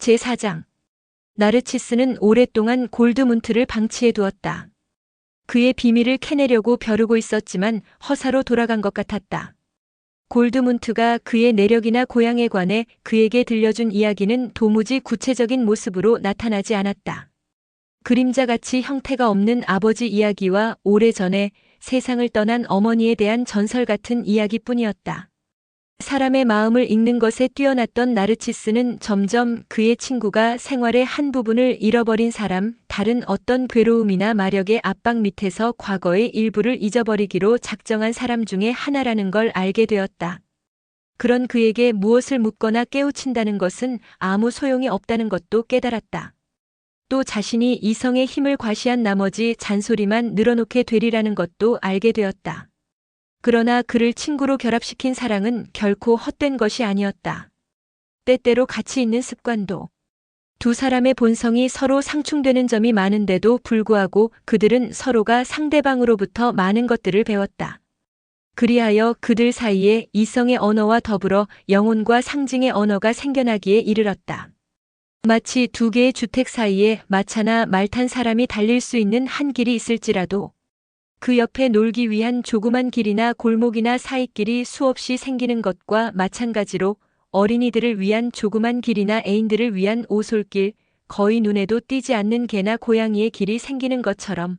제4장. 나르치스는 오랫동안 골드문트를 방치해 두었다. 그의 비밀을 캐내려고 벼르고 있었지만 허사로 돌아간 것 같았다. 골드문트가 그의 내력이나 고향에 관해 그에게 들려준 이야기는 도무지 구체적인 모습으로 나타나지 않았다. 그림자같이 형태가 없는 아버지 이야기와 오래전에 세상을 떠난 어머니에 대한 전설 같은 이야기뿐이었다. 사람의 마음을 읽는 것에 뛰어났던 나르치스는 점점 그의 친구가 생활의 한 부분을 잃어버린 사람, 다른 어떤 괴로움이나 마력의 압박 밑에서 과거의 일부를 잊어버리기로 작정한 사람 중에 하나라는 걸 알게 되었다. 그런 그에게 무엇을 묻거나 깨우친다는 것은 아무 소용이 없다는 것도 깨달았다. 또 자신이 이성의 힘을 과시한 나머지 잔소리만 늘어놓게 되리라는 것도 알게 되었다. 그러나 그를 친구로 결합시킨 사랑은 결코 헛된 것이 아니었다. 때때로 같이 있는 습관도. 두 사람의 본성이 서로 상충되는 점이 많은데도 불구하고 그들은 서로가 상대방으로부터 많은 것들을 배웠다. 그리하여 그들 사이에 이성의 언어와 더불어 영혼과 상징의 언어가 생겨나기에 이르렀다. 마치 두 개의 주택 사이에 마차나 말 탄 사람이 달릴 수 있는 한 길이 있을지라도 그 옆에 놀기 위한 조그만 길이나 골목이나 사이길이 수없이 생기는 것과 마찬가지로 어린이들을 위한 조그만 길이나 애인들을 위한 오솔길, 거의 눈에도 띄지 않는 개나 고양이의 길이 생기는 것처럼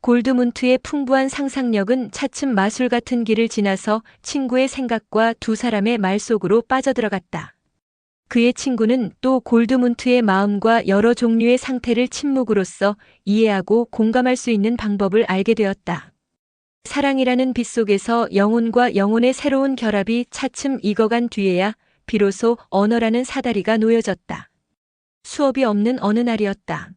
골드문트의 풍부한 상상력은 차츰 마술 같은 길을 지나서 친구의 생각과 두 사람의 말 속으로 빠져들어갔다. 그의 친구는 또 골드문트의 마음과 여러 종류의 상태를 침묵으로써 이해하고 공감할 수 있는 방법을 알게 되었다. 사랑이라는 빛 속에서 영혼과 영혼의 새로운 결합이 차츰 익어간 뒤에야 비로소 언어라는 사다리가 놓여졌다. 수업이 없는 어느 날이었다.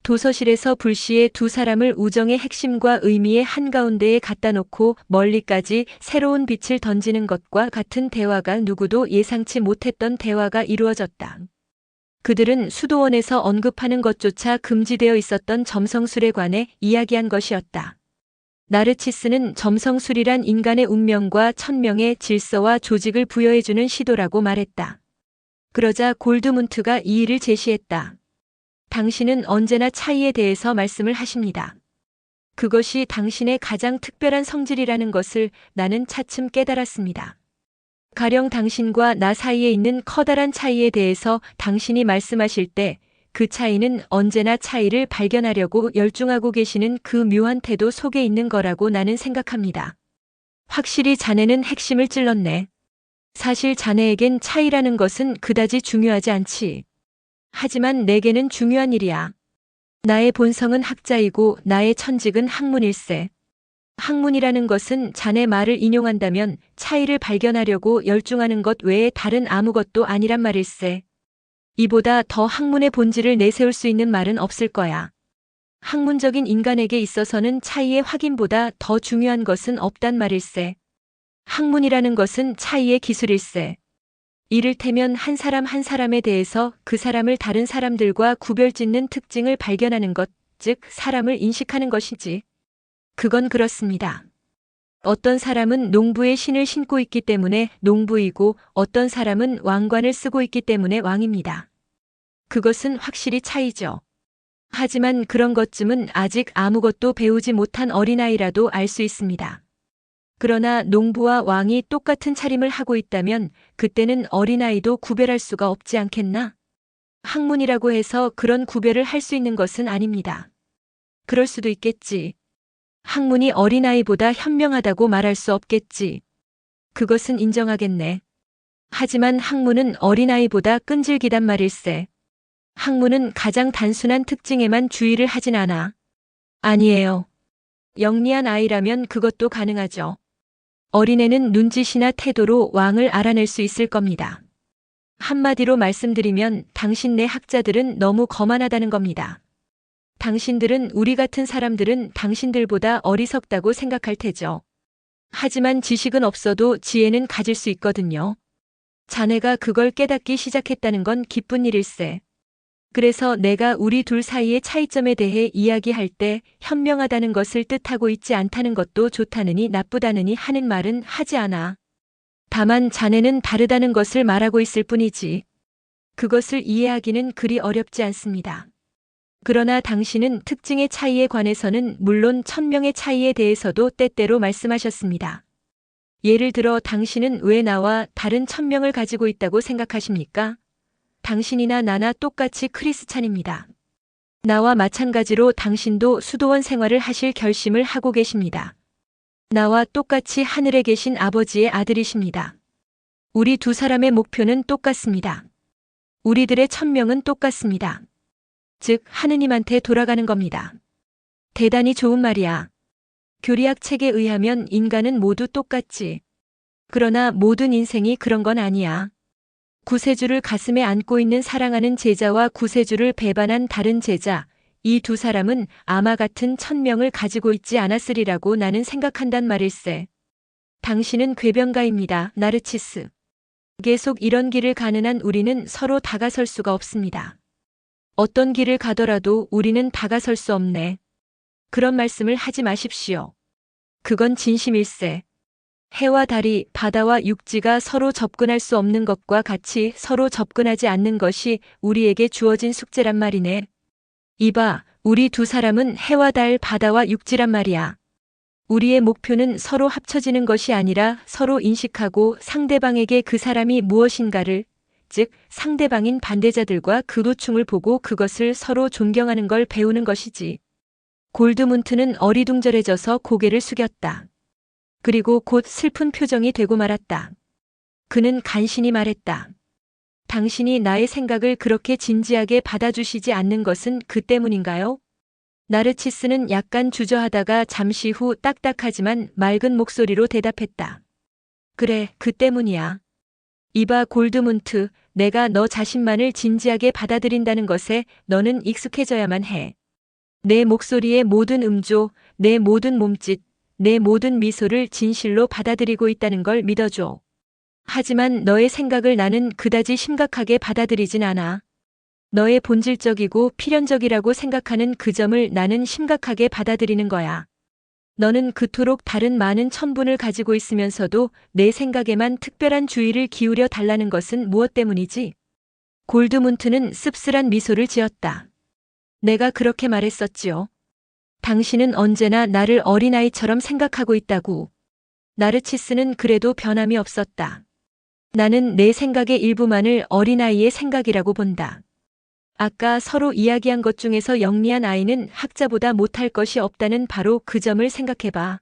도서실에서 불시에 두 사람을 우정의 핵심과 의미의 한가운데에 갖다 놓고 멀리까지 새로운 빛을 던지는 것과 같은 대화가 누구도 예상치 못했던 대화가 이루어졌다. 그들은 수도원에서 언급하는 것조차 금지되어 있었던 점성술에 관해 이야기한 것이었다. 나르치스는 점성술이란 인간의 운명과 천명의 질서와 조직을 부여해주는 시도라고 말했다. 그러자 골드문트가 이 일을 제시했다. 당신은 언제나 차이에 대해서 말씀을 하십니다. 그것이 당신의 가장 특별한 성질이라는 것을 나는 차츰 깨달았습니다. 가령 당신과 나 사이에 있는 커다란 차이에 대해서 당신이 말씀하실 때 그 차이는 언제나 차이를 발견하려고 열중하고 계시는 그 묘한 태도 속에 있는 거라고 나는 생각합니다. 확실히 자네는 핵심을 찔렀네. 사실 자네에겐 차이라는 것은 그다지 중요하지 않지. 하지만 내게는 중요한 일이야. 나의 본성은 학자이고 나의 천직은 학문일세. 학문이라는 것은 자네 말을 인용한다면 차이를 발견하려고 열중하는 것 외에 다른 아무것도 아니란 말일세. 이보다 더 학문의 본질을 내세울 수 있는 말은 없을 거야. 학문적인 인간에게 있어서는 차이의 확인보다 더 중요한 것은 없단 말일세. 학문이라는 것은 차이의 기술일세. 이를테면 한 사람 한 사람에 대해서 그 사람을 다른 사람들과 구별짓는 특징을 발견하는 것, 즉 사람을 인식하는 것이지. 그건 그렇습니다. 어떤 사람은 농부의 신을 신고 있기 때문에 농부이고 어떤 사람은 왕관을 쓰고 있기 때문에 왕입니다. 그것은 확실히 차이죠. 하지만 그런 것쯤은 아직 아무것도 배우지 못한 어린아이라도 알 수 있습니다. 그러나 농부와 왕이 똑같은 차림을 하고 있다면 그때는 어린아이도 구별할 수가 없지 않겠나? 학문이라고 해서 그런 구별을 할 수 있는 것은 아닙니다. 그럴 수도 있겠지. 학문이 어린아이보다 현명하다고 말할 수 없겠지. 그것은 인정하겠네. 하지만 학문은 어린아이보다 끈질기단 말일세. 학문은 가장 단순한 특징에만 주의를 하진 않아. 아니에요. 영리한 아이라면 그것도 가능하죠. 어린애는 눈짓이나 태도로 왕을 알아낼 수 있을 겁니다. 한마디로 말씀드리면 당신네 학자들은 너무 거만하다는 겁니다. 당신들은 우리 같은 사람들은 당신들보다 어리석다고 생각할 테죠. 하지만 지식은 없어도 지혜는 가질 수 있거든요. 자네가 그걸 깨닫기 시작했다는 건 기쁜 일일세. 그래서 내가 우리 둘 사이의 차이점에 대해 이야기할 때 현명하다는 것을 뜻하고 있지 않다는 것도 좋다느니 나쁘다느니 하는 말은 하지 않아. 다만 자네는 다르다는 것을 말하고 있을 뿐이지. 그것을 이해하기는 그리 어렵지 않습니다. 그러나 당신은 특징의 차이에 관해서는 물론 천명의 차이에 대해서도 때때로 말씀하셨습니다. 예를 들어 당신은 왜 나와 다른 천명을 가지고 있다고 생각하십니까? 당신이나 나나 똑같이 크리스찬입니다. 나와 마찬가지로 당신도 수도원 생활을 하실 결심을 하고 계십니다. 나와 똑같이 하늘에 계신 아버지의 아들이십니다. 우리 두 사람의 목표는 똑같습니다. 우리들의 천명은 똑같습니다. 즉, 하느님한테 돌아가는 겁니다. 대단히 좋은 말이야. 교리학 책에 의하면 인간은 모두 똑같지. 그러나 모든 인생이 그런 건 아니야. 구세주를 가슴에 안고 있는 사랑하는 제자와 구세주를 배반한 다른 제자, 이 두 사람은 아마 같은 천명을 가지고 있지 않았으리라고 나는 생각한단 말일세. 당신은 궤변가입니다, 나르치스. 계속 이런 길을 가는 한 우리는 서로 다가설 수가 없습니다. 어떤 길을 가더라도 우리는 다가설 수 없네. 그런 말씀을 하지 마십시오. 그건 진심일세. 해와 달이, 바다와 육지가 서로 접근할 수 없는 것과 같이 서로 접근하지 않는 것이 우리에게 주어진 숙제란 말이네. 이봐, 우리 두 사람은 해와 달, 바다와 육지란 말이야. 우리의 목표는 서로 합쳐지는 것이 아니라 서로 인식하고 상대방에게 그 사람이 무엇인가를, 즉 상대방인 반대자들과 그 도충을 보고 그것을 서로 존경하는 걸 배우는 것이지. 골드문트는 어리둥절해져서 고개를 숙였다. 그리고 곧 슬픈 표정이 되고 말았다. 그는 간신히 말했다. 당신이 나의 생각을 그렇게 진지하게 받아주시지 않는 것은 그 때문인가요? 나르치스는 약간 주저하다가 잠시 후 딱딱하지만 맑은 목소리로 대답했다. 그래, 그 때문이야. 이봐 골드문트, 내가 너 자신만을 진지하게 받아들인다는 것에 너는 익숙해져야만 해. 내 목소리의 모든 음조, 내 모든 몸짓, 내 모든 미소를 진실로 받아들이고 있다는 걸 믿어줘. 하지만 너의 생각을 나는 그다지 심각하게 받아들이진 않아. 너의 본질적이고 필연적이라고 생각하는 그 점을 나는 심각하게 받아들이는 거야. 너는 그토록 다른 많은 천분을 가지고 있으면서도 내 생각에만 특별한 주의를 기울여 달라는 것은 무엇 때문이지? 골드문트는 씁쓸한 미소를 지었다. 내가 그렇게 말했었지요. 당신은 언제나 나를 어린아이처럼 생각하고 있다고. 나르치스는 그래도 변함이 없었다. 나는 내 생각의 일부만을 어린아이의 생각이라고 본다. 아까 서로 이야기한 것 중에서 영리한 아이는 학자보다 못할 것이 없다는 바로 그 점을 생각해봐.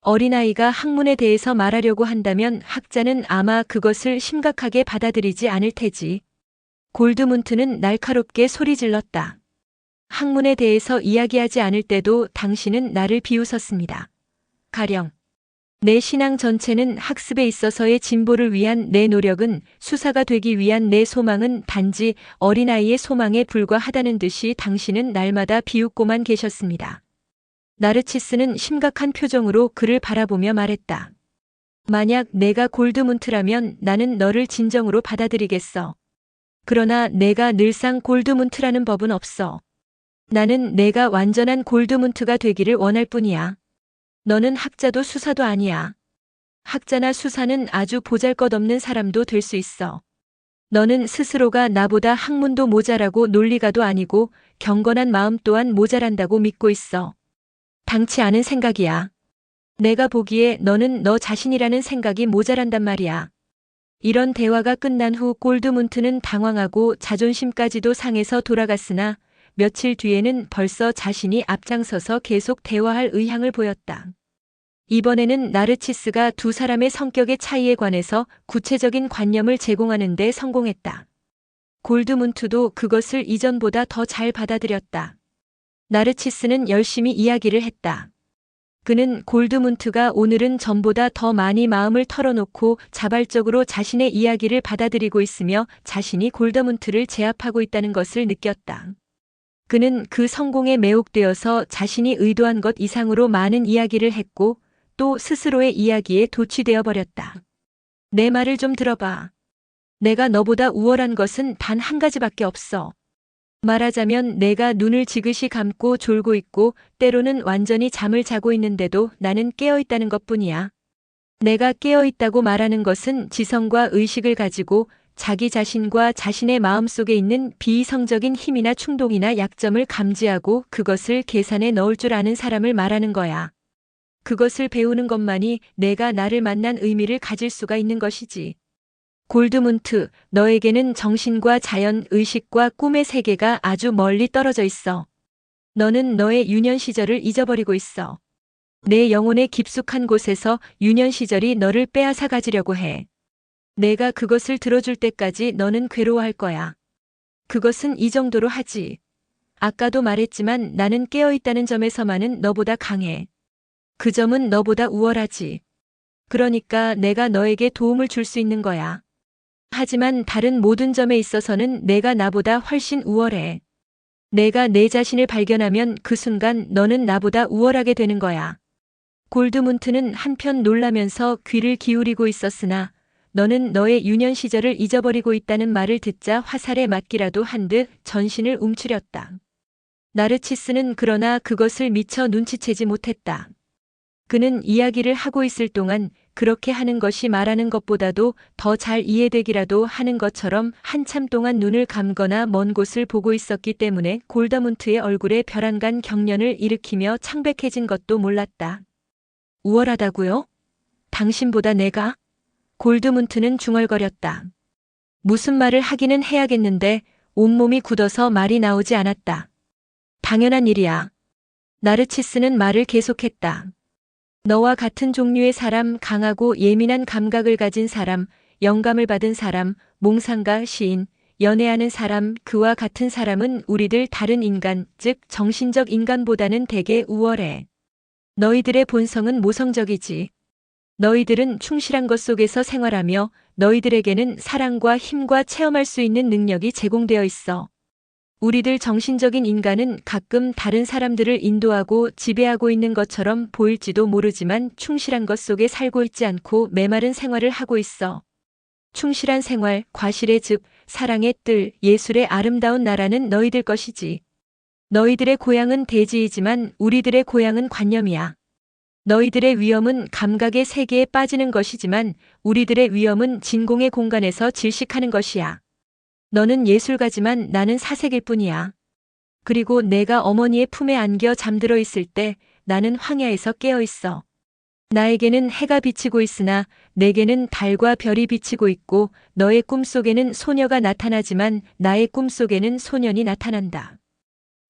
어린아이가 학문에 대해서 말하려고 한다면 학자는 아마 그것을 심각하게 받아들이지 않을 테지. 골드문트는 날카롭게 소리질렀다. 학문에 대해서 이야기하지 않을 때도 당신은 나를 비웃었습니다. 가령 내 신앙 전체는 학습에 있어서의 진보를 위한 내 노력은, 수사가 되기 위한 내 소망은 단지 어린아이의 소망에 불과하다는 듯이 당신은 날마다 비웃고만 계셨습니다. 나르치스는 심각한 표정으로 그를 바라보며 말했다. 만약 내가 골드문트라면 나는 너를 진정으로 받아들이겠어. 그러나 내가 늘상 골드문트라는 법은 없어. 나는 내가 완전한 골드문트가 되기를 원할 뿐이야. 너는 학자도 수사도 아니야. 학자나 수사는 아주 보잘것없는 사람도 될 수 있어. 너는 스스로가 나보다 학문도 모자라고 논리가도 아니고 경건한 마음 또한 모자란다고 믿고 있어. 당치 않은 생각이야. 내가 보기에 너는 너 자신이라는 생각이 모자란단 말이야. 이런 대화가 끝난 후 골드문트는 당황하고 자존심까지도 상해서 돌아갔으나 며칠 뒤에는 벌써 자신이 앞장서서 계속 대화할 의향을 보였다. 이번에는 나르치스가 두 사람의 성격의 차이에 관해서 구체적인 관념을 제공하는 데 성공했다. 골드문트도 그것을 이전보다 더 잘 받아들였다. 나르치스는 열심히 이야기를 했다. 그는 골드문트가 오늘은 전보다 더 많이 마음을 털어놓고 자발적으로 자신의 이야기를 받아들이고 있으며 자신이 골드문트를 제압하고 있다는 것을 느꼈다. 그는 그 성공에 매혹되어서 자신이 의도한 것 이상으로 많은 이야기를 했고 또 스스로의 이야기에 도취되어 버렸다. 내 말을 좀 들어봐. 내가 너보다 우월한 것은 단 한 가지밖에 없어. 말하자면 내가 눈을 지그시 감고 졸고 있고 때로는 완전히 잠을 자고 있는데도 나는 깨어 있다는 것뿐이야. 내가 깨어 있다고 말하는 것은 지성과 의식을 가지고 자기 자신과 자신의 마음속에 있는 비이성적인 힘이나 충동이나 약점을 감지하고 그것을 계산에 넣을 줄 아는 사람을 말하는 거야. 그것을 배우는 것만이 내가 나를 만난 의미를 가질 수가 있는 것이지. 골드문트, 너에게는 정신과 자연, 의식과 꿈의 세계가 아주 멀리 떨어져 있어. 너는 너의 유년 시절을 잊어버리고 있어. 내 영혼의 깊숙한 곳에서 유년 시절이 너를 빼앗아 가지려고 해. 내가 그것을 들어줄 때까지 너는 괴로워할 거야. 그것은 이 정도로 하지. 아까도 말했지만 나는 깨어있다는 점에서만은 너보다 강해. 그 점은 너보다 우월하지. 그러니까 내가 너에게 도움을 줄 수 있는 거야. 하지만 다른 모든 점에 있어서는 내가 나보다 훨씬 우월해. 내가 내 자신을 발견하면 그 순간 너는 나보다 우월하게 되는 거야. 골드문트는 한편 놀라면서 귀를 기울이고 있었으나 너는 너의 유년 시절을 잊어버리고 있다는 말을 듣자 화살에 맞기라도 한 듯 전신을 움츠렸다. 나르치스는 그러나 그것을 미처 눈치채지 못했다. 그는 이야기를 하고 있을 동안 그렇게 하는 것이 말하는 것보다도 더 잘 이해되기라도 하는 것처럼 한참 동안 눈을 감거나 먼 곳을 보고 있었기 때문에 골드문트의 얼굴에 벼랑간 경련을 일으키며 창백해진 것도 몰랐다. 우월하다고요? 당신보다 내가? 골드문트는 중얼거렸다. 무슨 말을 하기는 해야겠는데 온몸이 굳어서 말이 나오지 않았다. 당연한 일이야. 나르치스는 말을 계속했다. 너와 같은 종류의 사람, 강하고 예민한 감각을 가진 사람, 영감을 받은 사람, 몽상가, 시인, 연애하는 사람, 그와 같은 사람은 우리들 다른 인간, 즉 정신적 인간보다는 대개 우월해. 너희들의 본성은 모성적이지. 너희들은 충실한 것 속에서 생활하며 너희들에게는 사랑과 힘과 체험할 수 있는 능력이 제공되어 있어. 우리들 정신적인 인간은 가끔 다른 사람들을 인도하고 지배하고 있는 것처럼 보일지도 모르지만 충실한 것 속에 살고 있지 않고 메마른 생활을 하고 있어. 충실한 생활, 과실의 즙, 사랑의 뜰, 예술의 아름다운 나라는 너희들 것이지. 너희들의 고향은 대지이지만 우리들의 고향은 관념이야. 너희들의 위험은 감각의 세계에 빠지는 것이지만 우리들의 위험은 진공의 공간에서 질식하는 것이야. 너는 예술가지만 나는 사색일 뿐이야. 그리고 내가 어머니의 품에 안겨 잠들어 있을 때 나는 황야에서 깨어 있어. 나에게는 해가 비치고 있으나 내게는 달과 별이 비치고 있고 너의 꿈속에는 소녀가 나타나지만 나의 꿈속에는 소년이 나타난다.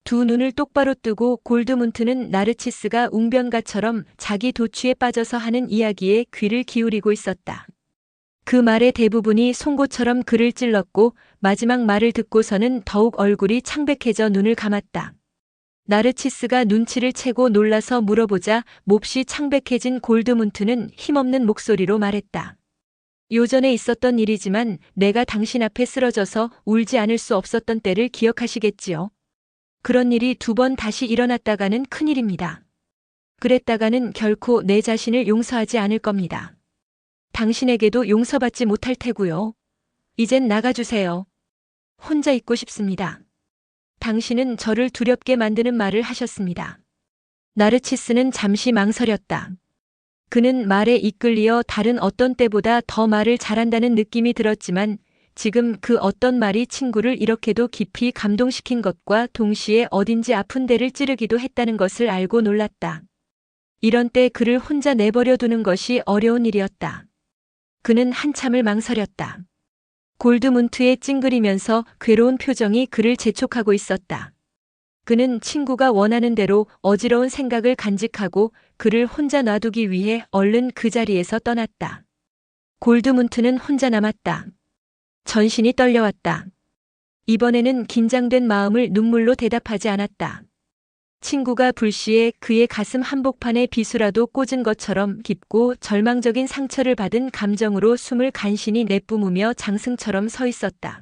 두 눈을 똑바로 뜨고 골드문트는 나르치스가 웅변가처럼 자기 도취에 빠져서 하는 이야기에 귀를 기울이고 있었다. 그 말의 대부분이 송곳처럼 그를 찔렀고 마지막 말을 듣고서는 더욱 얼굴이 창백해져 눈을 감았다. 나르치스가 눈치를 채고 놀라서 물어보자 몹시 창백해진 골드문트는 힘없는 목소리로 말했다. 요전에 있었던 일이지만 내가 당신 앞에 쓰러져서 울지 않을 수 없었던 때를 기억하시겠지요. 그런 일이 두 번 다시 일어났다가는 큰일입니다. 그랬다가는 결코 내 자신을 용서하지 않을 겁니다. 당신에게도 용서받지 못할 테고요. 이젠 나가주세요. 혼자 있고 싶습니다. 당신은 저를 두렵게 만드는 말을 하셨습니다. 나르치스는 잠시 망설였다. 그는 말에 이끌리어 다른 어떤 때보다 더 말을 잘한다는 느낌이 들었지만 지금 그 어떤 말이 친구를 이렇게도 깊이 감동시킨 것과 동시에 어딘지 아픈 데를 찌르기도 했다는 것을 알고 놀랐다. 이런 때 그를 혼자 내버려 두는 것이 어려운 일이었다. 그는 한참을 망설였다. 골드문트의 찡그리면서 괴로운 표정이 그를 재촉하고 있었다. 그는 친구가 원하는 대로 어지러운 생각을 간직하고 그를 혼자 놔두기 위해 얼른 그 자리에서 떠났다. 골드문트는 혼자 남았다. 전신이 떨려왔다. 이번에는 긴장된 마음을 눈물로 대답하지 않았다. 친구가 불시에 그의 가슴 한복판에 비수라도 꽂은 것처럼 깊고 절망적인 상처를 받은 감정으로 숨을 간신히 내뿜으며 장승처럼 서 있었다.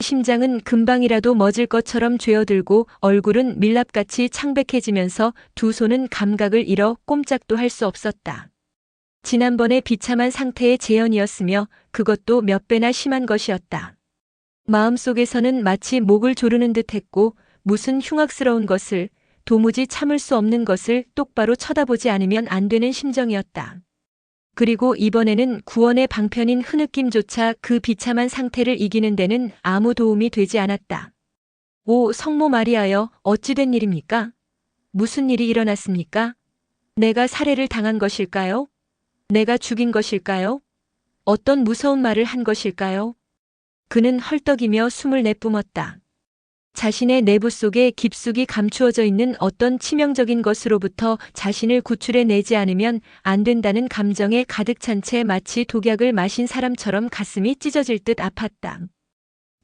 심장은 금방이라도 멎을 것처럼 죄어들고 얼굴은 밀랍같이 창백해지면서 두 손은 감각을 잃어 꼼짝도 할 수 없었다. 지난번에 비참한 상태의 재현이었으며 그것도 몇 배나 심한 것이었다. 마음속에서는 마치 목을 조르는 듯했고 무슨 흉악스러운 것을 도무지 참을 수 없는 것을 똑바로 쳐다보지 않으면 안 되는 심정이었다. 그리고 이번에는 구원의 방편인 흐느낌조차 그 비참한 상태를 이기는 데는 아무 도움이 되지 않았다. 오, 성모 마리아여, 어찌 된 일입니까? 무슨 일이 일어났습니까? 내가 살해를 당한 것일까요? 내가 죽인 것일까요? 어떤 무서운 말을 한 것일까요? 그는 헐떡이며 숨을 내뿜었다. 자신의 내부 속에 깊숙이 감추어져 있는 어떤 치명적인 것으로부터 자신을 구출해내지 않으면 안 된다는 감정에 가득 찬 채 마치 독약을 마신 사람처럼 가슴이 찢어질 듯 아팠다.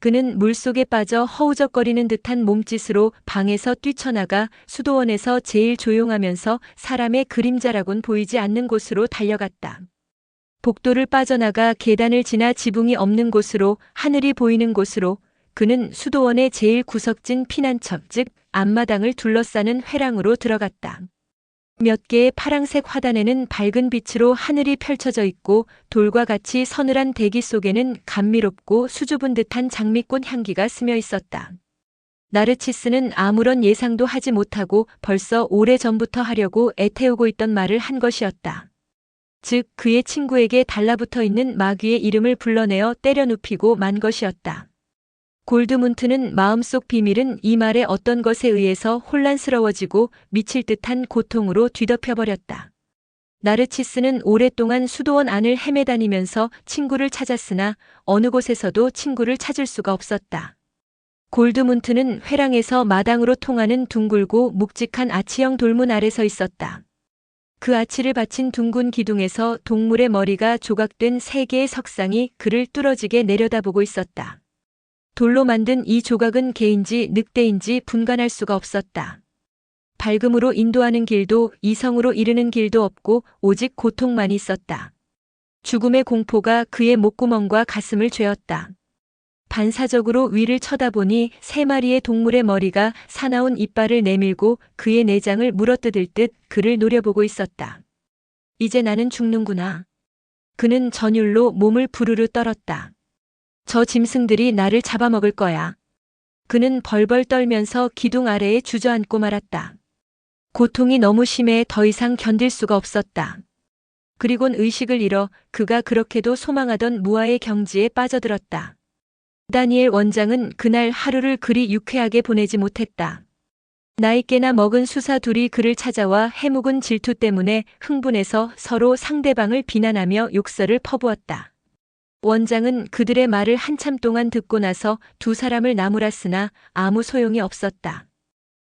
그는 물속에 빠져 허우적거리는 듯한 몸짓으로 방에서 뛰쳐나가 수도원에서 제일 조용하면서 사람의 그림자라곤 보이지 않는 곳으로 달려갔다. 복도를 빠져나가 계단을 지나 지붕이 없는 곳으로, 하늘이 보이는 곳으로, 그는 수도원의 제일 구석진 피난처, 즉 앞마당을 둘러싸는 회랑으로 들어갔다. 몇 개의 파랑색 화단에는 밝은 빛으로 하늘이 펼쳐져 있고 돌과 같이 서늘한 대기 속에는 감미롭고 수줍은 듯한 장미꽃 향기가 스며 있었다. 나르치스는 아무런 예상도 하지 못하고 벌써 오래전부터 하려고 애태우고 있던 말을 한 것이었다. 즉 그의 친구에게 달라붙어 있는 마귀의 이름을 불러내어 때려 눕히고 만 것이었다. 골드문트는 마음속 비밀은 이 말의 어떤 것에 의해서 혼란스러워지고 미칠 듯한 고통으로 뒤덮여버렸다. 나르치스는 오랫동안 수도원 안을 헤매다니면서 친구를 찾았으나 어느 곳에서도 친구를 찾을 수가 없었다. 골드문트는 회랑에서 마당으로 통하는 둥글고 묵직한 아치형 돌문 아래 서 있었다. 그 아치를 받친 둥근 기둥에서 동물의 머리가 조각된 3개의 석상이 그를 뚫어지게 내려다보고 있었다. 돌로 만든 이 조각은 개인지 늑대인지 분간할 수가 없었다. 밝음으로 인도하는 길도 이성으로 이르는 길도 없고 오직 고통만 있었다. 죽음의 공포가 그의 목구멍과 가슴을 죄었다. 반사적으로 위를 쳐다보니 3마리의 동물의 머리가 사나운 이빨을 내밀고 그의 내장을 물어뜯을 듯 그를 노려보고 있었다. 이제 나는 죽는구나. 그는 전율로 몸을 부르르 떨었다. 저 짐승들이 나를 잡아먹을 거야. 그는 벌벌 떨면서 기둥 아래에 주저앉고 말았다. 고통이 너무 심해 더 이상 견딜 수가 없었다. 그리곤 의식을 잃어 그가 그렇게도 소망하던 무아의 경지에 빠져들었다. 다니엘 원장은 그날 하루를 그리 유쾌하게 보내지 못했다. 나이깨나 먹은 수사 둘이 그를 찾아와 해묵은 질투 때문에 흥분해서 서로 상대방을 비난하며 욕설을 퍼부었다. 원장은 그들의 말을 한참 동안 듣고 나서 2사람을 나무랐으나 아무 소용이 없었다.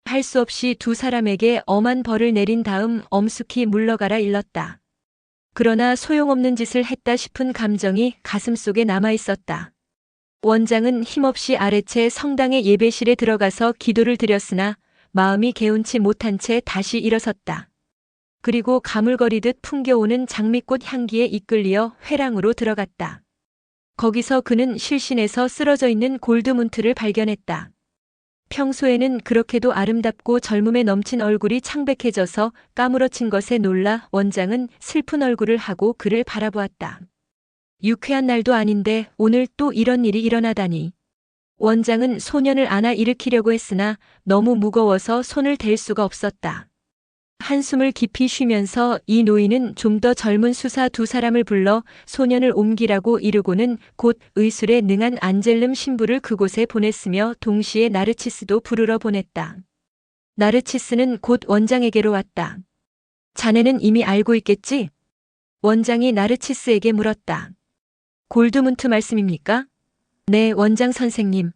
할 수 없이 2사람에게 엄한 벌을 내린 다음 엄숙히 물러가라 일렀다. 그러나 소용없는 짓을 했다 싶은 감정이 가슴속에 남아있었다. 원장은 힘없이 아래채 성당의 예배실에 들어가서 기도를 드렸으나 마음이 개운치 못한 채 다시 일어섰다. 그리고 가물거리듯 풍겨오는 장미꽃 향기에 이끌려 회랑으로 들어갔다. 거기서 그는 실신에서 쓰러져 있는 골드문트를 발견했다. 평소에는 그렇게도 아름답고 젊음에 넘친 얼굴이 창백해져서 까무러친 것에 놀라 원장은 슬픈 얼굴을 하고 그를 바라보았다. 유쾌한 날도 아닌데 오늘 또 이런 일이 일어나다니. 원장은 소년을 안아 일으키려고 했으나 너무 무거워서 손을 댈 수가 없었다. 한숨을 깊이 쉬면서 이 노인은 좀 더 젊은 수사 2사람을 불러 소년을 옮기라고 이르고는 곧 의술에 능한 안젤름 신부를 그곳에 보냈으며 동시에 나르치스도 부르러 보냈다. 나르치스는 곧 원장에게로 왔다. 자네는 이미 알고 있겠지? 원장이 나르치스에게 물었다. 골드문트 말씀입니까? 네, 원장 선생님.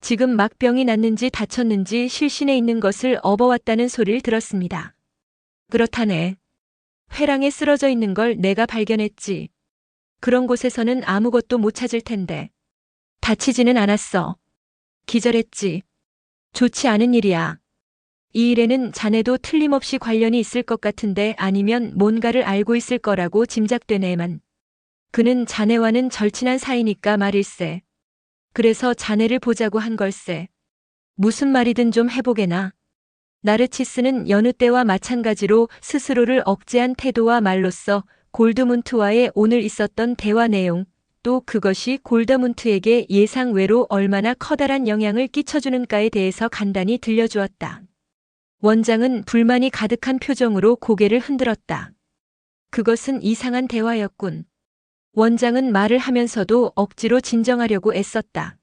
지금 막병이 났는지 다쳤는지 실신에 있는 것을 업어왔다는 소리를 들었습니다. 그렇다네. 회랑에 쓰러져 있는 걸 내가 발견했지. 그런 곳에서는 아무것도 못 찾을 텐데. 다치지는 않았어. 기절했지. 좋지 않은 일이야. 이 일에는 자네도 틀림없이 관련이 있을 것 같은데 아니면 뭔가를 알고 있을 거라고 짐작되네만. 그는 자네와는 절친한 사이니까 말일세. 그래서 자네를 보자고 한 걸세. 무슨 말이든 좀 해보게나. 나르치스는 여느 때와 마찬가지로 스스로를 억제한 태도와 말로써 골드문트와의 오늘 있었던 대화 내용, 또 그것이 골드문트에게 예상외로 얼마나 커다란 영향을 끼쳐주는가에 대해서 간단히 들려주었다. 원장은 불만이 가득한 표정으로 고개를 흔들었다. 그것은 이상한 대화였군. 원장은 말을 하면서도 억지로 진정하려고 애썼다.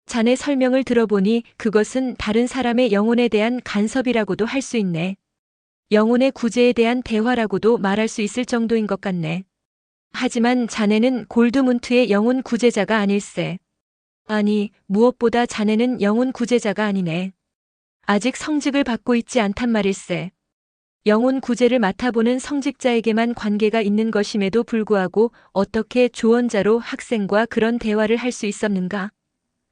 자네 설명을 들어보니 그것은 다른 사람의 영혼에 대한 간섭이라고도 할 수 있네. 영혼의 구제에 대한 대화라고도 말할 수 있을 정도인 것 같네. 하지만 자네는 골드문트의 영혼 구제자가 아닐세. 아니, 무엇보다 자네는 영혼 구제자가 아니네. 아직 성직을 받고 있지 않단 말일세. 영혼 구제를 맡아보는 성직자에게만 관계가 있는 것임에도 불구하고 어떻게 조언자로 학생과 그런 대화를 할 수 있었는가?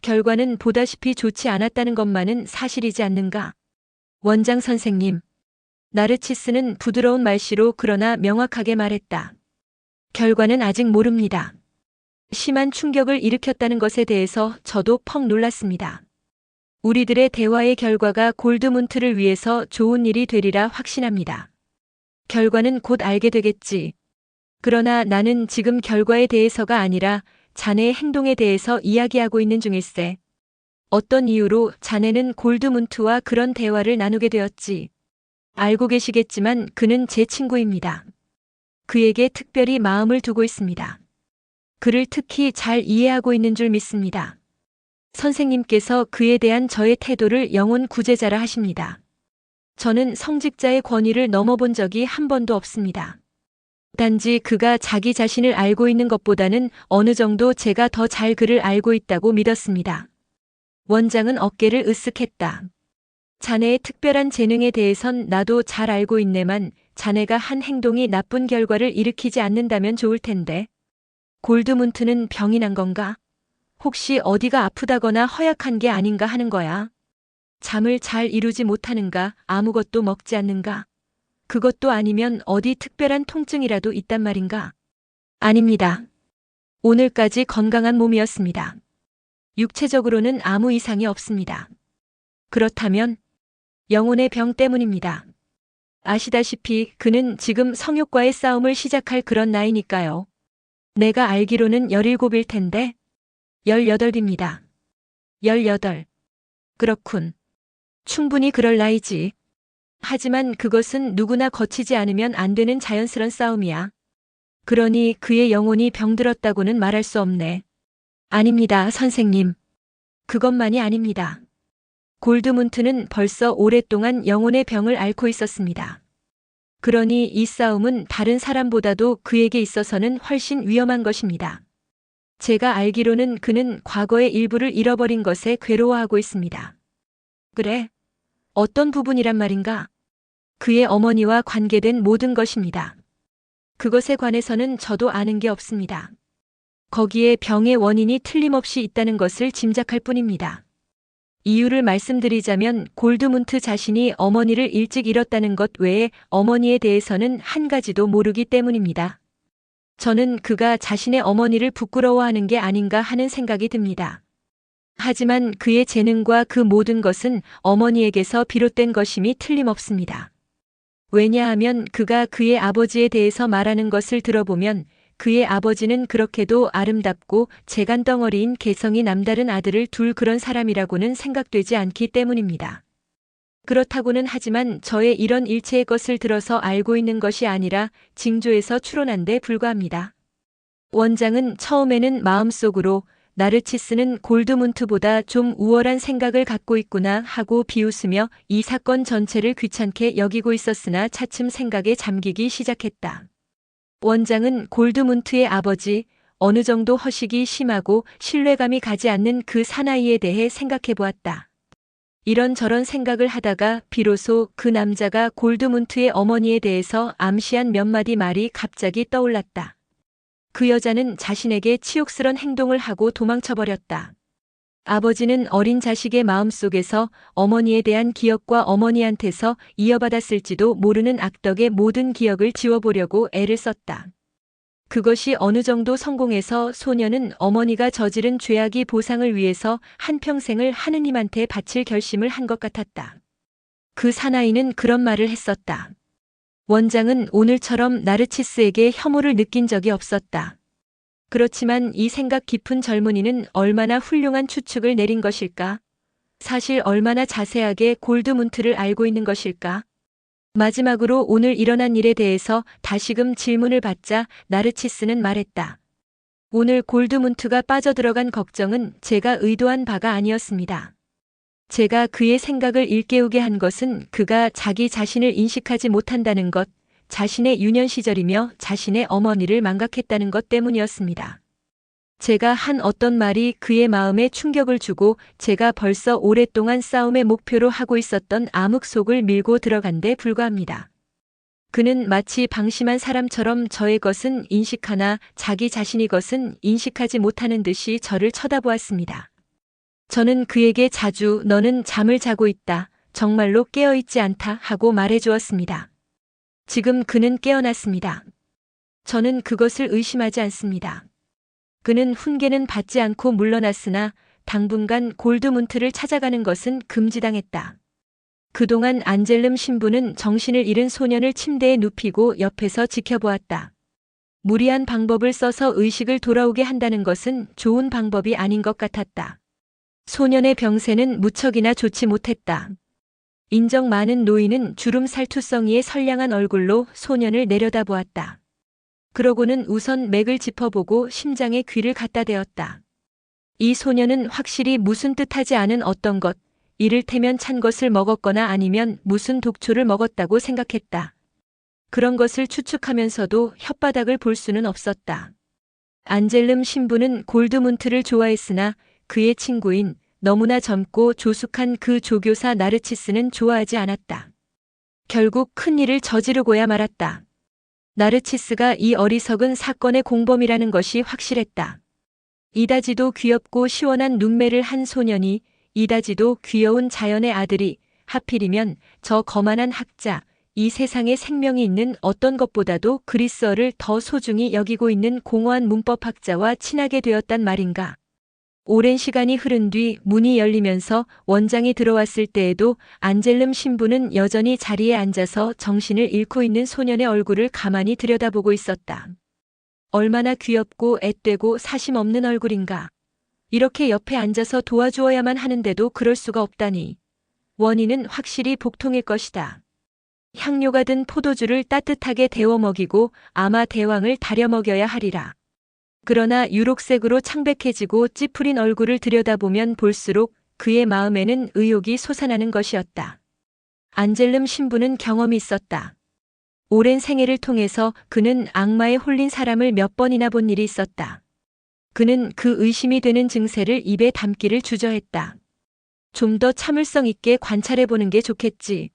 결과는 보다시피 좋지 않았다는 것만은 사실이지 않는가? 원장 선생님. 나르치스는 부드러운 말씨로 그러나 명확하게 말했다. 결과는 아직 모릅니다. 심한 충격을 일으켰다는 것에 대해서 저도 퍽 놀랐습니다. 우리들의 대화의 결과가 골드문트를 위해서 좋은 일이 되리라 확신합니다. 결과는 곧 알게 되겠지. 그러나 나는 지금 결과에 대해서가 아니라 자네의 행동에 대해서 이야기하고 있는 중일세. 어떤 이유로 자네는 골드문트와 그런 대화를 나누게 되었지. 알고 계시겠지만 그는 제 친구입니다. 그에게 특별히 마음을 두고 있습니다. 그를 특히 잘 이해하고 있는 줄 믿습니다. 선생님께서 그에 대한 저의 태도를 영혼 구제자라 하십니다. 저는 성직자의 권위를 넘어본 적이 한 번도 없습니다. 단지 그가 자기 자신을 알고 있는 것보다는 어느 정도 제가 더 잘 그를 알고 있다고 믿었습니다. 원장은 어깨를 으쓱했다. 자네의 특별한 재능에 대해선 나도 잘 알고 있네만 자네가 한 행동이 나쁜 결과를 일으키지 않는다면 좋을 텐데. 골드문트는 병이 난 건가? 혹시 어디가 아프다거나 허약한 게 아닌가 하는 거야. 잠을 잘 이루지 못하는가, 아무것도 먹지 않는가? 그것도 아니면 어디 특별한 통증이라도 있단 말인가? 아닙니다. 오늘까지 건강한 몸이었습니다. 육체적으로는 아무 이상이 없습니다. 그렇다면 영혼의 병 때문입니다. 아시다시피 그는 지금 성욕과의 싸움을 시작할 그런 나이니까요. 내가 알기로는 17일 텐데 18입니다. 18. 그렇군. 충분히 그럴 나이지. 하지만 그것은 누구나 거치지 않으면 안 되는 자연스런 싸움이야. 그러니 그의 영혼이 병들었다고는 말할 수 없네. 아닙니다, 선생님. 그것만이 아닙니다. 골드문트는 벌써 오랫동안 영혼의 병을 앓고 있었습니다. 그러니 이 싸움은 다른 사람보다도 그에게 있어서는 훨씬 위험한 것입니다. 제가 알기로는 그는 과거의 일부를 잃어버린 것에 괴로워하고 있습니다. 그래? 어떤 부분이란 말인가? 그의 어머니와 관계된 모든 것입니다. 그것에 관해서는 저도 아는 게 없습니다. 거기에 병의 원인이 틀림없이 있다는 것을 짐작할 뿐입니다. 이유를 말씀드리자면 골드문트 자신이 어머니를 일찍 잃었다는 것 외에 어머니에 대해서는 한 가지도 모르기 때문입니다. 저는 그가 자신의 어머니를 부끄러워하는 게 아닌가 하는 생각이 듭니다. 하지만 그의 재능과 그 모든 것은 어머니에게서 비롯된 것임이 틀림없습니다. 왜냐하면 그가 그의 아버지에 대해서 말하는 것을 들어보면 그의 아버지는 그렇게도 아름답고 재간덩어리인 개성이 남다른 아들을 둘 그런 사람이라고는 생각되지 않기 때문입니다. 그렇다고는 하지만 저의 이런 일체의 것을 들어서 알고 있는 것이 아니라 징조에서 추론한 데 불과합니다. 원장은 처음에는 마음속으로 나르치스는 골드문트보다 좀 우월한 생각을 갖고 있구나 하고 비웃으며 이 사건 전체를 귀찮게 여기고 있었으나 차츰 생각에 잠기기 시작했다. 원장은 골드문트의 아버지, 어느 정도 허식이 심하고 신뢰감이 가지 않는 그 사나이에 대해 생각해 보았다. 이런저런 생각을 하다가 비로소 그 남자가 골드문트의 어머니에 대해서 암시한 몇 마디 말이 갑자기 떠올랐다. 그 여자는 자신에게 치욕스런 행동을 하고 도망쳐버렸다. 아버지는 어린 자식의 마음속에서 어머니에 대한 기억과 어머니한테서 이어받았을지도 모르는 악덕의 모든 기억을 지워보려고 애를 썼다. 그것이 어느 정도 성공해서 소녀는 어머니가 저지른 죄악의 보상을 위해서 한평생을 하느님한테 바칠 결심을 한 것 같았다. 그 사나이는 그런 말을 했었다. 원장은 오늘처럼 나르치스에게 혐오를 느낀 적이 없었다. 그렇지만 이 생각 깊은 젊은이는 얼마나 훌륭한 추측을 내린 것일까? 사실 얼마나 자세하게 골드문트를 알고 있는 것일까? 마지막으로 오늘 일어난 일에 대해서 다시금 질문을 받자 나르치스는 말했다. 오늘 골드문트가 빠져들어간 걱정은 제가 의도한 바가 아니었습니다. 제가 그의 생각을 일깨우게 한 것은 그가 자기 자신을 인식하지 못한다는 것, 자신의 유년 시절이며 자신의 어머니를 망각했다는 것 때문이었습니다. 제가 한 어떤 말이 그의 마음에 충격을 주고 제가 벌써 오랫동안 싸움의 목표로 하고 있었던 암흑 속을 밀고 들어간 데 불과합니다. 그는 마치 방심한 사람처럼 저의 것은 인식하나 자기 자신이 것은 인식하지 못하는 듯이 저를 쳐다보았습니다. 저는 그에게 자주 너는 잠을 자고 있다, 정말로 깨어있지 않다 하고 말해주었습니다. 지금 그는 깨어났습니다. 저는 그것을 의심하지 않습니다. 그는 훈계는 받지 않고 물러났으나 당분간 골드문트를 찾아가는 것은 금지당했다. 그동안 안젤름 신부는 정신을 잃은 소년을 침대에 눕히고 옆에서 지켜보았다. 무리한 방법을 써서 의식을 돌아오게 한다는 것은 좋은 방법이 아닌 것 같았다. 소년의 병세는 무척이나 좋지 못했다. 인정 많은 노인은 주름 살투성이의 선량한 얼굴로 소년을 내려다보았다. 그러고는 우선 맥을 짚어보고 심장에 귀를 갖다 대었다. 이 소년은 확실히 무슨 뜻하지 않은 어떤 것, 이를테면 찬 것을 먹었거나 아니면 무슨 독초를 먹었다고 생각했다. 그런 것을 추측하면서도 혓바닥을 볼 수는 없었다. 안젤름 신부는 골드문트를 좋아했으나 그의 친구인 너무나 젊고 조숙한 그 조교사 나르치스는 좋아하지 않았다. 결국 큰 일을 저지르고야 말았다. 나르치스가 이 어리석은 사건의 공범이라는 것이 확실했다. 이다지도 귀엽고 시원한 눈매를 한 소년이, 이다지도 귀여운 자연의 아들이 하필이면 저 거만한 학자, 이 세상에 생명이 있는 어떤 것보다도 그리스어를 더 소중히 여기고 있는 공허한 문법학자와 친하게 되었단 말인가. 오랜 시간이 흐른 뒤 문이 열리면서 원장이 들어왔을 때에도 안젤름 신부는 여전히 자리에 앉아서 정신을 잃고 있는 소년의 얼굴을 가만히 들여다보고 있었다. 얼마나 귀엽고 앳되고 사심 없는 얼굴인가. 이렇게 옆에 앉아서 도와주어야만 하는데도 그럴 수가 없다니. 원인은 확실히 복통일 것이다. 향료가 든 포도주를 따뜻하게 데워 먹이고 아마 대왕을 다려 먹여야 하리라. 그러나 유록색으로 창백해지고 찌푸린 얼굴을 들여다보면 볼수록 그의 마음에는 의욕이 솟아나는 것이었다. 안젤름 신부는 경험이 있었다. 오랜 생애를 통해서 그는 악마에 홀린 사람을 몇 번이나 본 일이 있었다. 그는 그 의심이 되는 증세를 입에 담기를 주저했다. 좀 더 참을성 있게 관찰해보는 게 좋겠지.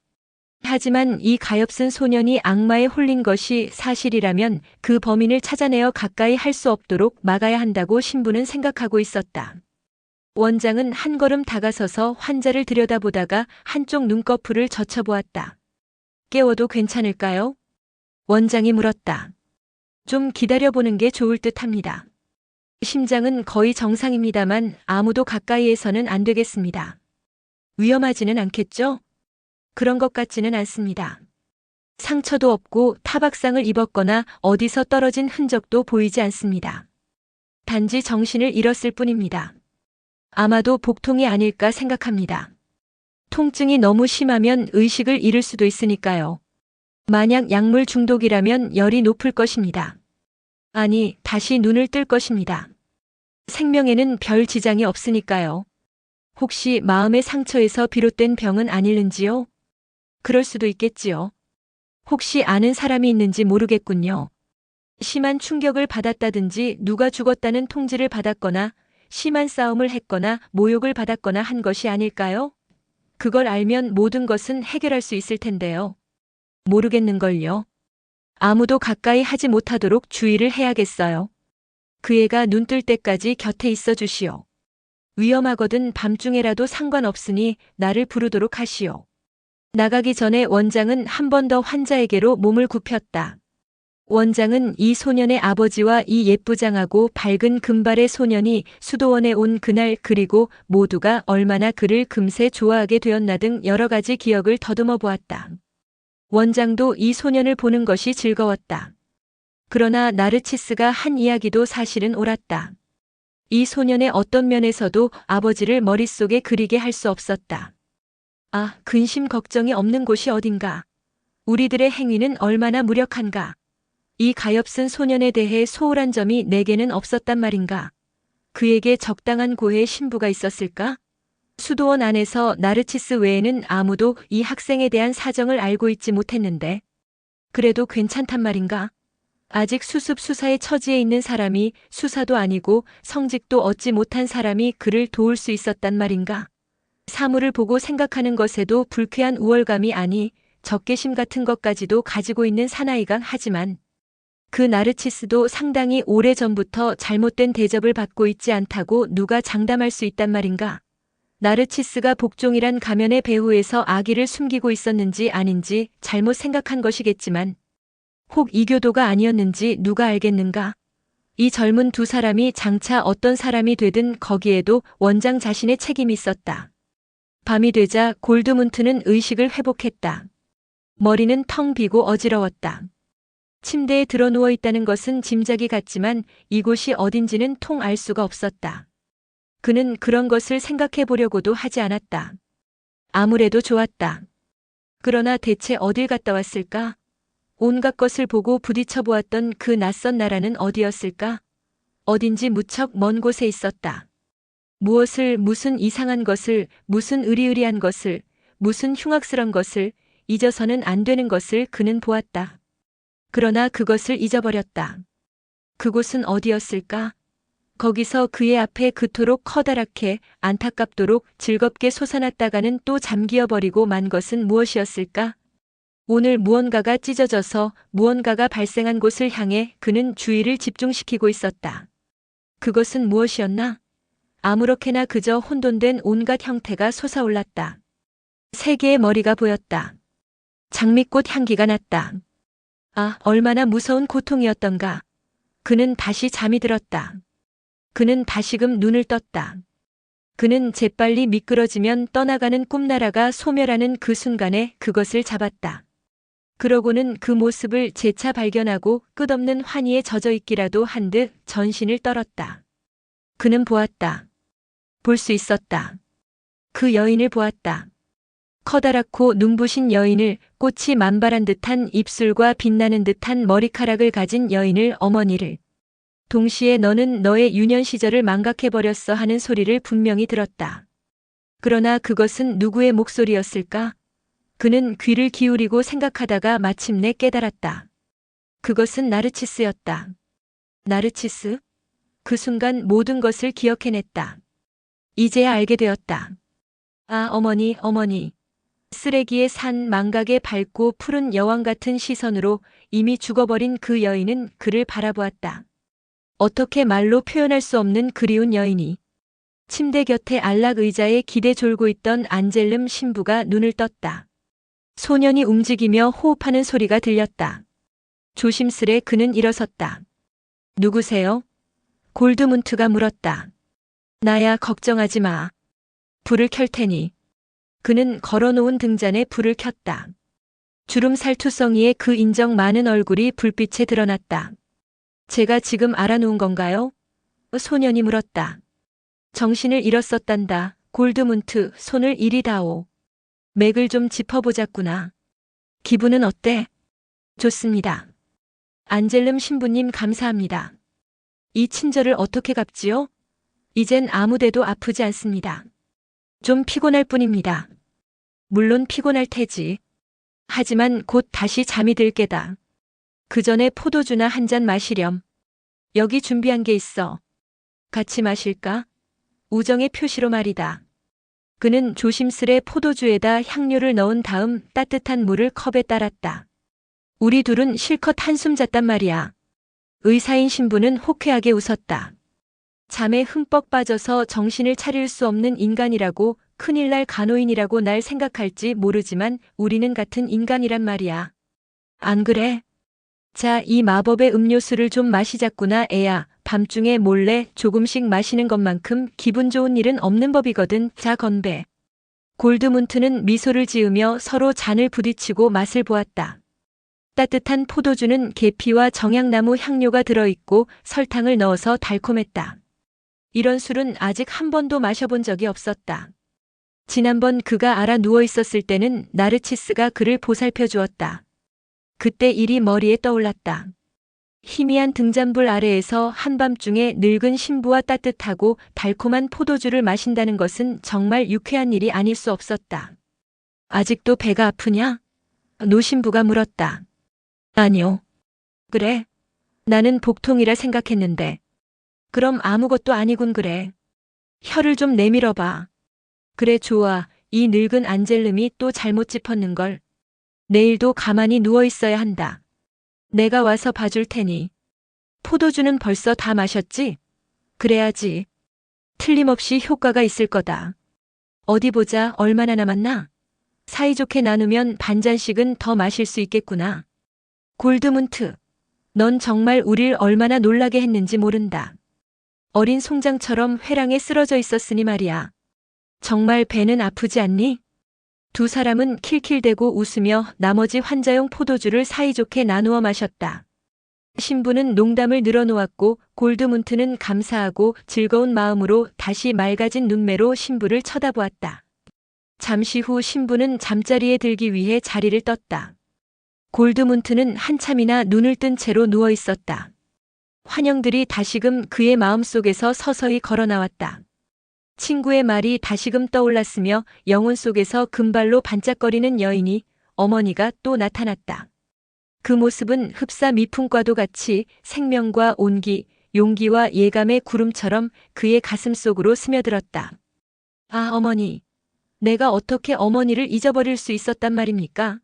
하지만 이 가엾은 소년이 악마에 홀린 것이 사실이라면 그 범인을 찾아내어 가까이 할 수 없도록 막아야 한다고 신부는 생각하고 있었다. 원장은 한 걸음 다가서서 환자를 들여다보다가 한쪽 눈꺼풀을 젖혀보았다. 깨워도 괜찮을까요? 원장이 물었다. 좀 기다려보는 게 좋을 듯합니다. 심장은 거의 정상입니다만 아무도 가까이에서는 안 되겠습니다. 위험하지는 않겠죠? 그런 것 같지는 않습니다. 상처도 없고 타박상을 입었거나 어디서 떨어진 흔적도 보이지 않습니다. 단지 정신을 잃었을 뿐입니다. 아마도 복통이 아닐까 생각합니다. 통증이 너무 심하면 의식을 잃을 수도 있으니까요. 만약 약물 중독이라면 열이 높을 것입니다. 아니, 다시 눈을 뜰 것입니다. 생명에는 별 지장이 없으니까요. 혹시 마음의 상처에서 비롯된 병은 아닐는지요? 그럴 수도 있겠지요. 혹시 아는 사람이 있는지 모르겠군요. 심한 충격을 받았다든지 누가 죽었다는 통지를 받았거나 심한 싸움을 했거나 모욕을 받았거나 한 것이 아닐까요? 그걸 알면 모든 것은 해결할 수 있을 텐데요. 모르겠는걸요. 아무도 가까이 하지 못하도록 주의를 해야겠어요. 그 애가 눈 뜰 때까지 곁에 있어 주시오. 위험하거든 밤중에라도 상관없으니 나를 부르도록 하시오. 나가기 전에 원장은 한 번 더 환자에게로 몸을 굽혔다. 원장은 이 소년의 아버지와 이 예쁘장하고 밝은 금발의 소년이 수도원에 온 그날 그리고 모두가 얼마나 그를 금세 좋아하게 되었나 등 여러 가지 기억을 더듬어 보았다. 원장도 이 소년을 보는 것이 즐거웠다. 그러나 나르치스가 한 이야기도 사실은 옳았다. 이 소년의 어떤 면에서도 아버지를 머릿속에 그리게 할 수 없었다. 아, 근심 걱정이 없는 곳이 어딘가. 우리들의 행위는 얼마나 무력한가. 이 가엾은 소년에 대해 소홀한 점이 내게는 없었단 말인가. 그에게 적당한 고해의 신부가 있었을까? 수도원 안에서 나르치스 외에는 아무도 이 학생에 대한 사정을 알고 있지 못했는데 그래도 괜찮단 말인가? 아직 수습 수사의 처지에 있는 사람이 수사도 아니고 성직도 얻지 못한 사람이 그를 도울 수 있었단 말인가? 사물을 보고 생각하는 것에도 불쾌한 우월감이 아니 적개심 같은 것까지도 가지고 있는 사나이가 하지만 그 나르치스도 상당히 오래전부터 잘못된 대접을 받고 있지 않다고 누가 장담할 수 있단 말인가? 나르치스가 복종이란 가면의 배후에서 아기를 숨기고 있었는지 아닌지 잘못 생각한 것이겠지만 혹 이교도가 아니었는지 누가 알겠는가? 이 젊은 두 사람이 장차 어떤 사람이 되든 거기에도 원장 자신의 책임이 있었다. 밤이 되자 골드문트는 의식을 회복했다. 머리는 텅 비고 어지러웠다. 침대에 드러 누워 있다는 것은 짐작이 갔지만 이곳이 어딘지는 통 알 수가 없었다. 그는 그런 것을 생각해 보려고도 하지 않았다. 아무래도 좋았다. 그러나 대체 어딜 갔다 왔을까? 온갖 것을 보고 부딪혀 보았던 그 낯선 나라는 어디였을까? 어딘지 무척 먼 곳에 있었다. 무엇을, 무슨 이상한 것을, 무슨 으리으리한 것을, 무슨 흉악스런 것을, 잊어서는 안 되는 것을 그는 보았다. 그러나 그것을 잊어버렸다. 그곳은 어디였을까? 거기서 그의 앞에 그토록 커다랗게 안타깝도록 즐겁게 솟아났다가는 또 잠기어버리고 만 것은 무엇이었을까? 오늘 무언가가 찢어져서 무언가가 발생한 곳을 향해 그는 주의를 집중시키고 있었다. 그것은 무엇이었나? 아무렇게나 그저 혼돈된 온갖 형태가 솟아올랐다. 세 개의 머리가 보였다. 장미꽃 향기가 났다. 아, 얼마나 무서운 고통이었던가. 그는 다시 잠이 들었다. 그는 다시금 눈을 떴다. 그는 재빨리 미끄러지면 떠나가는 꿈나라가 소멸하는 그 순간에 그것을 잡았다. 그러고는 그 모습을 재차 발견하고 끝없는 환희에 젖어 있기라도 한 듯 전신을 떨었다. 그는 보았다. 볼 수 있었다. 그 여인을 보았다. 커다랗고 눈부신 여인을, 꽃이 만발한 듯한 입술과 빛나는 듯한 머리카락을 가진 여인을, 어머니를. 동시에 너는 너의 유년 시절을 망각해버렸어 하는 소리를 분명히 들었다. 그러나 그것은 누구의 목소리였을까? 그는 귀를 기울이고 생각하다가 마침내 깨달았다. 그것은 나르치스였다. 나르치스? 그 순간 모든 것을 기억해냈다. 이제야 알게 되었다. 아, 어머니, 어머니. 쓰레기의 산 망각의 밝고 푸른 여왕 같은 시선으로 이미 죽어버린 그 여인은 그를 바라보았다. 어떻게 말로 표현할 수 없는 그리운 여인이. 침대 곁에 안락 의자에 기대 졸고 있던 안젤름 신부가 눈을 떴다. 소년이 움직이며 호흡하는 소리가 들렸다. 조심스레 그는 일어섰다. 누구세요? 골드문트가 물었다. 나야, 걱정하지 마. 불을 켤 테니. 그는 걸어놓은 등잔에 불을 켰다. 주름살투성이의 그 인정 많은 얼굴이 불빛에 드러났다. 제가 지금 알아놓은 건가요? 소년이 물었다. 정신을 잃었었단다. 골드문트, 손을 이리 다오. 맥을 좀 짚어보자꾸나. 기분은 어때? 좋습니다. 안젤름 신부님 감사합니다. 이 친절을 어떻게 갚지요? 이젠 아무데도 아프지 않습니다. 좀 피곤할 뿐입니다. 물론 피곤할 테지. 하지만 곧 다시 잠이 들 게다. 그 전에 포도주나 한 잔 마시렴. 여기 준비한 게 있어. 같이 마실까? 우정의 표시로 말이다. 그는 조심스레 포도주에다 향료를 넣은 다음 따뜻한 물을 컵에 따랐다. 우리 둘은 실컷 한숨 잤단 말이야. 의사인 신부는 호쾌하게 웃었다. 잠에 흠뻑 빠져서 정신을 차릴 수 없는 인간이라고, 큰일 날 간호인이라고 날 생각할지 모르지만 우리는 같은 인간이란 말이야. 안 그래? 자, 이 마법의 음료수를 좀 마시자꾸나 애야. 밤중에 몰래 조금씩 마시는 것만큼 기분 좋은 일은 없는 법이거든. 자, 건배. 골드문트는 미소를 지으며 서로 잔을 부딪히고 맛을 보았다. 따뜻한 포도주는 계피와 정향나무 향료가 들어있고 설탕을 넣어서 달콤했다. 이런 술은 아직 한 번도 마셔본 적이 없었다. 지난번 그가 알아 누워 있었을 때는 나르치스가 그를 보살펴 주었다. 그때 일이 머리에 떠올랐다. 희미한 등잔불 아래에서 한밤중에 늙은 신부와 따뜻하고 달콤한 포도주를 마신다는 것은 정말 유쾌한 일이 아닐 수 없었다. 아직도 배가 아프냐? 노신부가 물었다. 아니요. 그래. 나는 복통이라 생각했는데. 그럼 아무것도 아니군 그래. 혀를 좀 내밀어봐. 그래 좋아. 이 늙은 안젤름이 또 잘못 짚었는걸. 내일도 가만히 누워 있어야 한다. 내가 와서 봐줄 테니. 포도주는 벌써 다 마셨지? 그래야지. 틀림없이 효과가 있을 거다. 어디 보자 얼마나 남았나? 사이좋게 나누면 반잔씩은 더 마실 수 있겠구나. 골드문트. 넌 정말 우릴 얼마나 놀라게 했는지 모른다. 어린 송장처럼 회랑에 쓰러져 있었으니 말이야. 정말 배는 아프지 않니? 두 사람은 킬킬대고 웃으며 나머지 환자용 포도주를 사이좋게 나누어 마셨다. 신부는 농담을 늘어놓았고 골드문트는 감사하고 즐거운 마음으로 다시 맑아진 눈매로 신부를 쳐다보았다. 잠시 후 신부는 잠자리에 들기 위해 자리를 떴다. 골드문트는 한참이나 눈을 뜬 채로 누워 있었다. 환영들이 다시금 그의 마음속에서 서서히 걸어 나왔다. 친구의 말이 다시금 떠올랐으며 영혼 속에서 금발로 반짝거리는 여인이 어머니가 또 나타났다. 그 모습은 흡사 미풍과도 같이 생명과 온기, 용기와 예감의 구름처럼 그의 가슴 속으로 스며들었다. 아, 어머니. 내가 어떻게 어머니를 잊어버릴 수 있었단 말입니까?